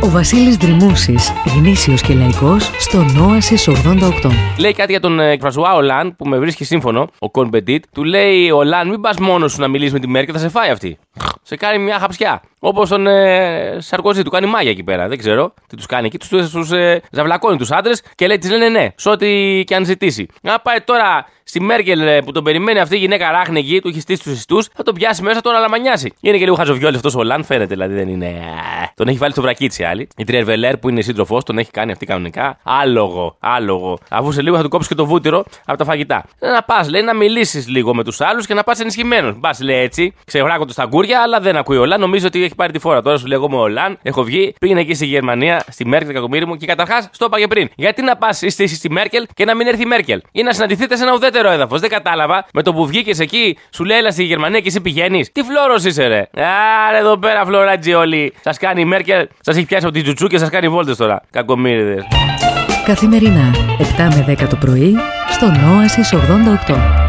Ο Βασίλης Δρυμούσης, γνήσιος και λαϊκός, στον Όασις 88. Λέει κάτι για τον Φρανσουά Ολάν που με βρίσκει σύμφωνο, ο Κον Μπεντίτ. Του λέει: Ολάν, μην πας μόνος σου να μιλήσεις με τη Μέρκελ, θα σε φάει αυτή. Σε κάνει μια χαψιά. Όπως τον Σαρκοζή, του κάνει μάγια εκεί πέρα. Δεν ξέρω τι τους κάνει εκεί. Τους ζαυλακώνει τους άντρες και λέει: Τις λένε ναι, σε ό,τι και αν ζητήσει. Να πάει τώρα στη Μέρκελ που τον περιμένει αυτή η γυναίκα ράχνεγγι, του έχει στήσει τους ιστούς, θα τον πιάσει μέσα, τον αλαμανιάσει. Είναι και λίγο χαζοβιόλι αυτός ο Ολάν, φαίνεται δηλαδή δεν είναι. Τον έχει βάλει στο βρακίτσι άλλη. Η Τριερβελέρ που είναι σύντροφός, τον έχει κάνει αυτή κανονικά. Άλογο. Αφού σε λίγο θα του κόψει και το βούτυρο από τα φαγητά. Να πας, λέει, να μιλήσεις λίγο με τους άλλους και να πας ενισχυμένος. Πας, λέει έτσι, ξεβράκονται στα γκούρια, αλλά δεν ακούει ο Ολάν. Νομίζω ότι έχει πάρει τη φόρα. Τώρα σου λέω εγώ με Ολάν, έχω βγει, πήγαινε εκεί στη Γερμανία, στη Μέρκελ, κακομοίρη μου και καταρχάς, στο είπα και πριν. Γιατί να πας στη Μέρκελ και να μην έρθει η Μέρκελ ή να συναντηθείτε σε ένα ουδέτερο έδαφος. Δεν κατάλαβα. Με το που βγήκες εκεί, σου λέει έλα στη Γερμανία και εσύ πηγαίνεις. Τι φλόρος είσαι, ρε. Άρα εδώ πέρα φλωράτζι όλοι. Σας κάνει η Μέρκελ, σας έχει πιάσει από την τζουτσού και σας κάνει βόλτες τώρα. Κακομοίριδες. Καθημερινά, 7 με 10 το πρωί, στον Όασις 88.